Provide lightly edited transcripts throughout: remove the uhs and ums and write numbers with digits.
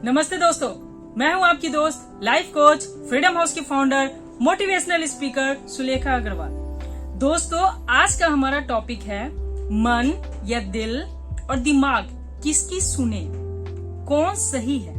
नमस्ते दोस्तों, मैं हूं आपकी दोस्त लाइफ कोच, फ्रीडम हाउस की founder, motivational speaker Sulekha Agarwal. दोस्तों, आज का हमारा टॉपिक है मन या दिल और दिमाग किसकी सुने, कौन सही है।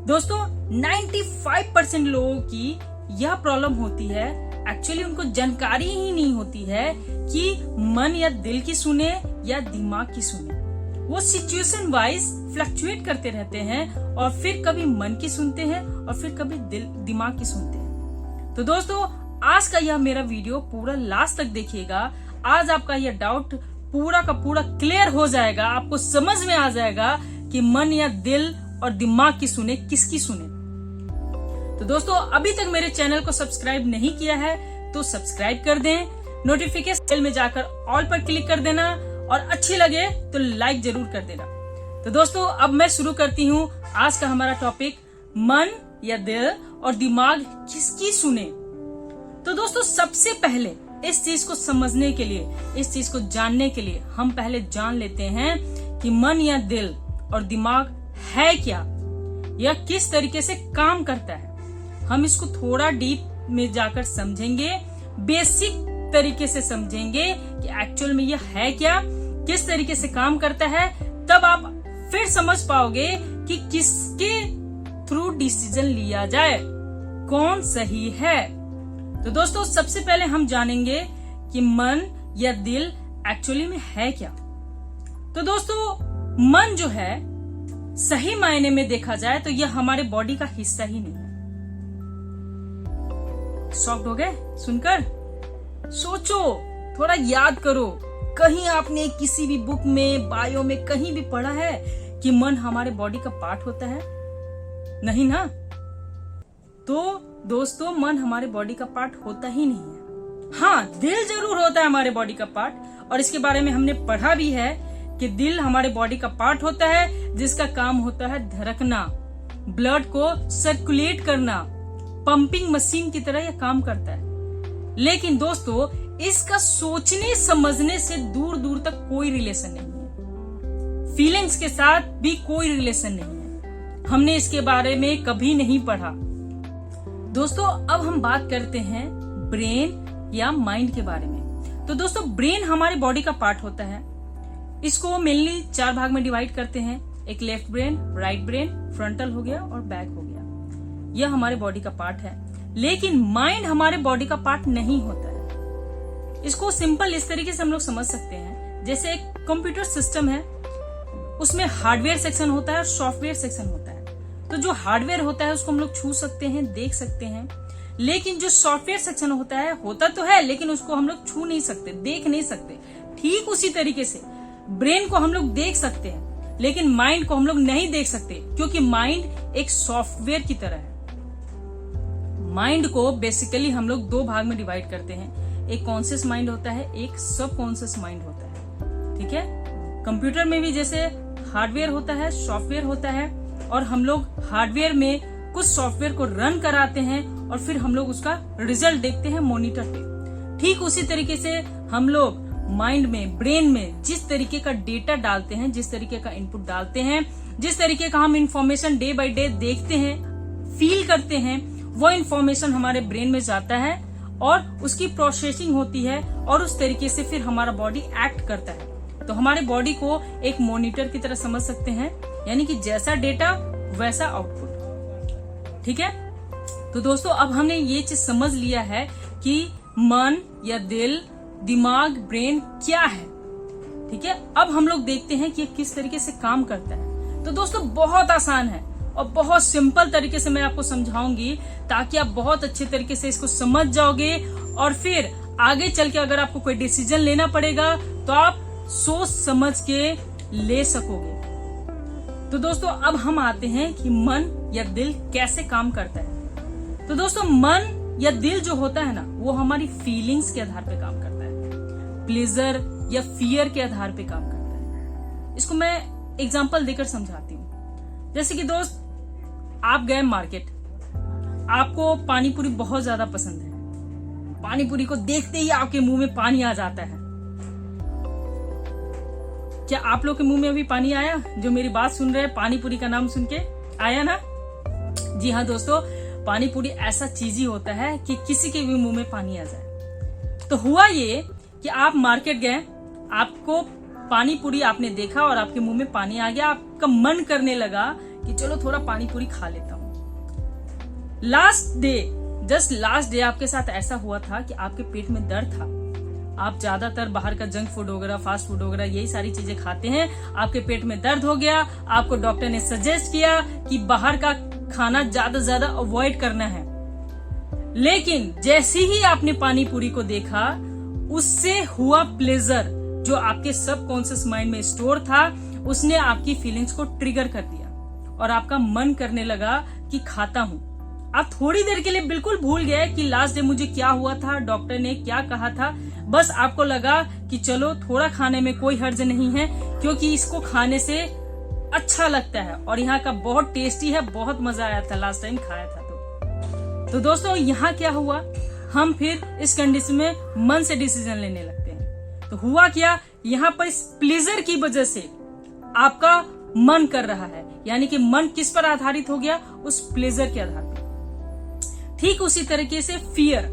दोस्तों, 95% लोगों की यह प्रॉब्लम होती है। एक्चुअली उनको जानकारी ही नहीं होती है कि मन या दिल की सुने या दिमाग की सुने। वो सिचुएशन वाइज फ्लक्चुएट करते रहते हैं और फिर कभी मन की सुनते हैं और फिर कभी दिमाग की सुनते हैं। तो दोस्तों, आज का यह मेरा वीडियो पूरा लास्ट तक देखिएगा। आज आपका यह डाउट पूरा का पूरा क्लियर हो जाएगा। आपको समझ में आ जाएगा कि मन या दिल और दिमाग की सुने, किसकी सुने। तो दोस्तों, अभी तक मेरे चैनल को सब्सक्राइब नहीं किया है तो सब्सक्राइब कर दें, नोटिफिकेशन बेल में जाकर ऑल पर क्लिक कर देना और अच्छी लगे तो लाइक जरूर कर देना। तो दोस्तों, अब मैं शुरू करती हूँ आज का हमारा टॉपिक, मन या दिल और दिमाग किसकी सुने। तो दोस्तों, सबसे पहले इस चीज को समझने के लिए, इस चीज को जानने के लिए हम पहले जान लेते हैं कि मन या दिल और दिमाग है क्या, यह किस तरीके से काम करता है। हम इसको थोड़ा डीप में जाकर समझेंगे, बेसिक तरीके से समझेंगे कि एक्चुअल में यह है क्या, किस तरीके से काम करता है। तब आप फिर समझ पाओगे कि किसके थ्रू डिसीजन लिया जाए, कौन सही है। तो दोस्तों, सबसे पहले हम जानेंगे कि मन या दिल एक्चुअली में है क्या। तो दोस्तों, मन जो है सही मायने में देखा जाए तो यह हमारे बॉडी का हिस्सा ही नहीं है। शॉक्ड हो गए सुनकर? सोचो, थोड़ा याद करो, कहीं आपने किसी भी बुक में, बायो में कहीं भी पढ़ा है कि मन हमारे बॉडी का पार्ट होता है? नहीं ना। तो दोस्तों, मन हमारे बॉडी का पार्ट होता ही नहीं है। हाँ, दिल जरूर होता है हमारे बॉडी का पार्ट, और इसके बारे में हमने पढ़ा भी है कि दिल हमारे बॉडी का पार्ट होता है जिसका काम होता है धड़कना, ब्लड को सर्कुलेट करना, पंपिंग मशीन की तरह यह काम करता है। लेकिन दोस्तों, इसका सोचने समझने से दूर दूर तक कोई रिलेशन नहीं है। फीलिंग्स के साथ भी कोई रिलेशन नहीं है। हमने इसके बारे में कभी नहीं पढ़ा। दोस्तों, अब हम बात करते हैं ब्रेन या माइंड के बारे में। तो दोस्तों, ब्रेन हमारी बॉडी का पार्ट होता है। इसको मेनली 4 भाग में डिवाइड करते हैं। एक left brain, right brain, frontal हो गया और बैक हो गया। यह हमारे बॉडी का पार्ट है। लेकिन माइंड हमारे बॉडी का पार्ट नहीं होता है। इसको सिंपल इस तरीके से हम लोग समझ सकते हैं, जैसे एक कंप्यूटर सिस्टम है, उसमें हार्डवेयर सेक्शन होता है और सॉफ्टवेयर सेक्शन होता है। तो जो हार्डवेयर होता है उसको हम लोग छू सकते हैं, देख सकते हैं। लेकिन जो सॉफ्टवेयर सेक्शन होता है, होता तो है लेकिन उसको हम लोग छू नहीं सकते, देख नहीं सकते। ठीक उसी तरीके से ब्रेन को हम लोग देख सकते हैं लेकिन माइंड को हम लोग नहीं देख सकते, क्योंकि माइंड एक सॉफ्टवेयर की तरह है। माइंड को बेसिकली हम लोग 2 भाग में डिवाइड करते हैं। एक कॉन्शियस माइंड होता है, एक सब कॉन्शियस माइंड होता है। ठीक है, कंप्यूटर में भी जैसे हार्डवेयर होता है, सॉफ्टवेयर होता है, और हम लोग हार्डवेयर में कुछ सॉफ्टवेयर को रन कराते हैं और फिर हम लोग उसका रिजल्ट देखते हैं मॉनिटर पे। ठीक उसी तरीके से हम लोग माइंड में, ब्रेन में जिस तरीके का डेटा डालते हैं, जिस तरीके का इनपुट डालते हैं, जिस तरीके का हम इंफॉर्मेशन डे बाय डे देखते हैं, फील करते हैं, वो इंफॉर्मेशन हमारे ब्रेन में जाता है और उसकी प्रोसेसिंग होती है और उस तरीके से फिर हमारा बॉडी एक्ट करता है। तो हमारे बॉडी को एक मॉनिटर की तरह समझ सकते हैं, यानी कि जैसा डेटा वैसा आउटपुट। ठीक है, तो दोस्तों, अब हमने ये चीज समझ लिया है कि मन या दिल, दिमाग, ब्रेन क्या है। ठीक है, अब हम लोग देखते हैं कि ये किस तरीके से काम करता है। तो दोस्तों, बहुत आसान है और बहुत सिंपल तरीके से मैं आपको समझाऊंगी ताकि आप बहुत अच्छे तरीके से इसको समझ जाओगे और फिर आगे चल के अगर आपको कोई डिसीजन लेना पड़ेगा तो आप सोच समझ के ले सकोगे। तो दोस्तों, अब हम आते हैं कि मन या दिल कैसे काम करता है। तो दोस्तों, मन या दिल जो होता है ना, वो हमारी फीलिंग्स के आधार पे काम करता है, प्लेजर या फियर के आधार पे काम करता है। इसको मैं एग्जांपल देकर समझाती हूँ। जैसे कि दोस्त, आप गए मार्केट, आपको पानी पूरी बहुत ज्यादा पसंद है। पानी पूरी को देखते ही आपके मुंह में पानी आ जाता है। क्या आप लोग के मुंह में अभी पानी आया जो मेरी बात सुन रहे हैं पानी पूरी का नाम सुन के? आया ना? जी हाँ दोस्तों, पानी पूरी ऐसा चीज ही होता है कि किसी के भी मुंह में पानी आ जाए। तो हुआ ये कि आप मार्केट गए, आपको पानी पूरी आपने देखा और आपके मुंह में पानी आ गया, आपका मन करने लगा कि चलो थोड़ा पानी पूरी खा लेता हूँ। जस्ट लास्ट डे आपके साथ ऐसा हुआ था कि आपके पेट में दर्द था। आप ज्यादातर बाहर का जंक फूड वगैरह, फास्ट फूड वगैरह यही सारी चीजें खाते हैं, आपके पेट में दर्द हो गया, आपको डॉक्टर ने सजेस्ट किया कि बाहर का खाना ज्यादा से ज्यादा अवॉइड करना है। लेकिन जैसे ही आपने पानी पूरी को देखा, उससे हुआ प्लेजर जो आपके सबकॉन्शियस माइंड में स्टोर था, उसने आपकी फीलिंग्स को ट्रिगर कर दिया और आपका मन करने लगा कि खाता हूं। आप थोड़ी देर के लिए बिल्कुल भूल गए कि लास्ट डे मुझे क्या हुआ था, डॉक्टर ने क्या कहा था। बस आपको लगा कि चलो थोड़ा खाने में कोई हर्ज नहीं है, क्योंकि इसको खाने से अच्छा लगता है और यहाँ का बहुत टेस्टी है, बहुत मजा आया था लास्ट टाइम खाया था। तो दोस्तों यहाँ क्या हुआ, हम फिर इस कंडीशन में मन से डिसीजन लेने लगते हैं। तो हुआ क्या, यहाँ पर इस प्लेजर की वजह से आपका मन कर रहा है, यानी कि मन किस पर आधारित हो गया, उस प्लेजर के आधार पर। ठीक उसी तरीके से फियर,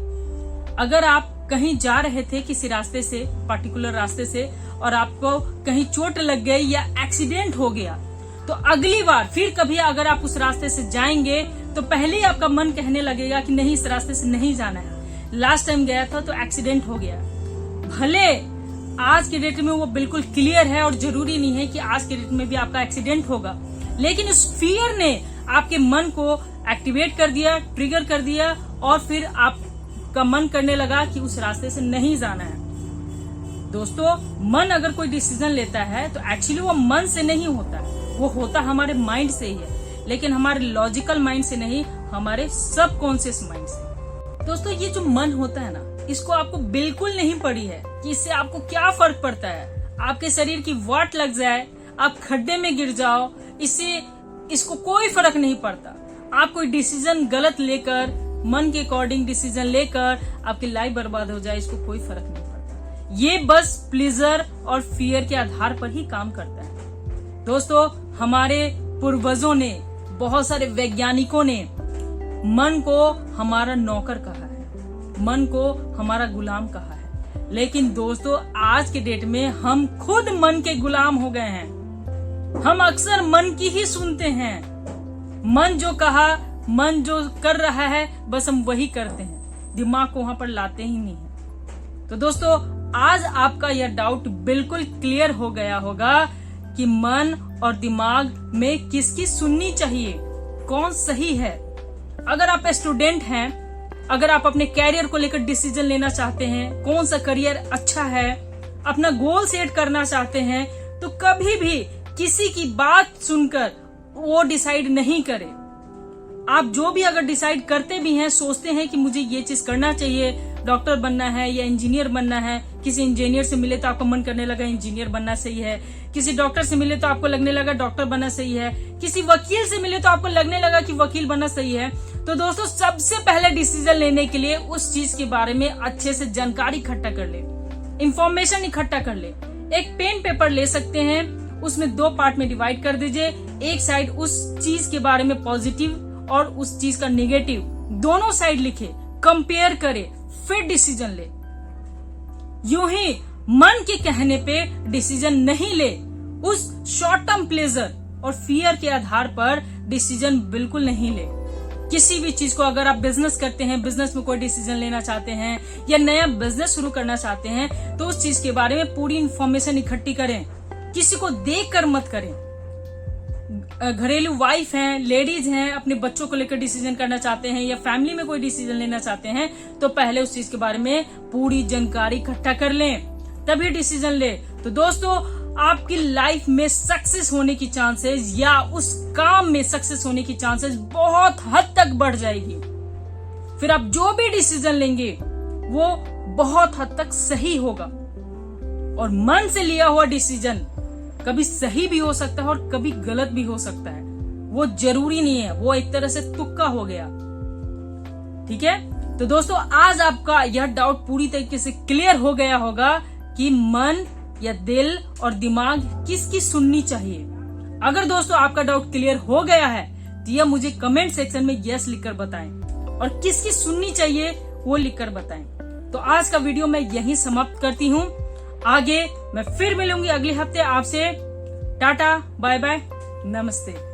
अगर आप कहीं जा रहे थे किसी रास्ते से, पर्टिकुलर रास्ते से, और आपको कहीं चोट लग गई या एक्सीडेंट हो गया, तो अगली बार फिर कभी अगर आप उस रास्ते से जाएंगे तो पहले ही आपका मन कहने लगेगा कि नहीं, इस रास्ते से नहीं जाना है। लास्ट टाइम गया था तो एक्सीडेंट हो गया। भले आज के डेट में वो बिल्कुल क्लियर है और जरूरी नहीं है कि आज के डेट में भी आपका एक्सीडेंट होगा, लेकिन उस फियर ने आपके मन को एक्टिवेट कर दिया, ट्रिगर कर दिया, और फिर आपका मन करने लगा कि उस रास्ते से नहीं जाना है। दोस्तों, मन अगर कोई डिसीजन लेता है तो एक्चुअली वो मन से नहीं होता है, वो होता हमारे माइंड से ही है, लेकिन हमारे लॉजिकल माइंड से नहीं, हमारे सबकॉन्शियस माइंड से। दोस्तों, ये जो मन होता है ना, इसको आपको बिल्कुल नहीं पड़ी है कि इससे आपको क्या फर्क पड़ता है। आपके शरीर की वाट लग जाए, आप खड्डे में गिर जाओ, इसको कोई फर्क नहीं पड़ता। आप कोई डिसीजन गलत लेकर, मन के अकॉर्डिंग डिसीजन लेकर आपकी लाइफ बर्बाद हो जाए, इसको कोई फर्क नहीं पड़ता। ये बस प्लेजर और फियर के आधार पर ही काम करता है। दोस्तों, हमारे पूर्वजों ने, बहुत सारे वैज्ञानिकों ने मन को हमारा नौकर कहा है, मन को हमारा गुलाम कहा है। लेकिन दोस्तों, आज के डेट में हम खुद मन के गुलाम हो गए हैं। हम अक्सर मन की ही सुनते हैं। मन जो कहा, मन जो कर रहा है, बस हम वही करते हैं, दिमाग को वहां पर लाते ही नहीं है। तो दोस्तों, आज आपका यह डाउट बिल्कुल क्लियर हो गया होगा कि मन और दिमाग में किसकी सुननी चाहिए, कौन सही है। अगर आप स्टूडेंट हैं, अगर आप अपने कैरियर को लेकर डिसीजन लेना चाहते हैं, कौन सा करियर अच्छा है, अपना गोल सेट करना चाहते हैं, तो कभी भी किसी की बात सुनकर वो डिसाइड नहीं करें। आप जो भी अगर डिसाइड करते भी हैं, सोचते हैं कि मुझे ये चीज करना चाहिए, डॉक्टर बनना है या इंजीनियर बनना है, किसी इंजीनियर से मिले तो आपको मन करने लगा इंजीनियर बनना सही है, किसी डॉक्टर से मिले तो आपको लगने लगा डॉक्टर बनना सही है, किसी वकील से मिले तो आपको लगने लगा कि वकील बनना सही है। तो दोस्तों, सबसे पहले डिसीजन लेने के लिए उस चीज के बारे में अच्छे से जानकारी इकट्ठा कर ले, इंफॉर्मेशन इकट्ठा कर ले। एक पेन पेपर ले सकते हैं, उसमें 2 पार्ट में डिवाइड कर दीजिए। एक साइड उस चीज के बारे में पॉजिटिव और उस चीज का नेगेटिव, दोनों साइड लिखे, कंपेयर करे, फिर डिसीजन ले। यूं ही मन के कहने पे डिसीजन नहीं ले, उस शॉर्ट टर्म प्लेजर और फियर के आधार पर डिसीजन बिल्कुल नहीं ले। किसी भी चीज को, अगर आप बिजनेस करते हैं, बिजनेस में कोई डिसीजन लेना चाहते हैं या नया बिजनेस शुरू करना चाहते हैं, तो उस चीज के बारे में पूरी इंफॉर्मेशन इकट्ठी करें, किसी को देखकर मत करें। घरेलू वाइफ हैं, लेडीज हैं, अपने बच्चों को लेकर डिसीजन करना चाहते हैं या फैमिली में कोई डिसीजन लेना चाहते हैं, तो पहले उस चीज के बारे में पूरी जानकारी इकट्ठा कर लें, तभी डिसीजन ले। तो दोस्तों, आपकी लाइफ में सक्सेस होने की चांसेस या उस काम में सक्सेस होने की चांसेस बहुत हद तक बढ़ जाएगी। फिर आप जो भी डिसीजन लेंगे वो बहुत हद तक सही होगा। और मन से लिया हुआ डिसीजन कभी सही भी हो सकता है और कभी गलत भी हो सकता है, वो जरूरी नहीं है, वो एक तरह से तुक्का हो गया। ठीक है, तो दोस्तों, आज आपका यह डाउट पूरी तरीके से क्लियर हो गया होगा कि मन या दिल और दिमाग किसकी सुननी चाहिए। अगर दोस्तों आपका डाउट क्लियर हो गया है तो यह मुझे कमेंट सेक्शन में यस लिखकर बताएं और किसकी सुननी चाहिए वो लिखकर बताएं। तो आज का वीडियो मैं यहीं समाप्त करती हूँ। आगे मैं फिर मिलूंगी अगले हफ्ते आपसे। टाटा, बाय बाय, नमस्ते।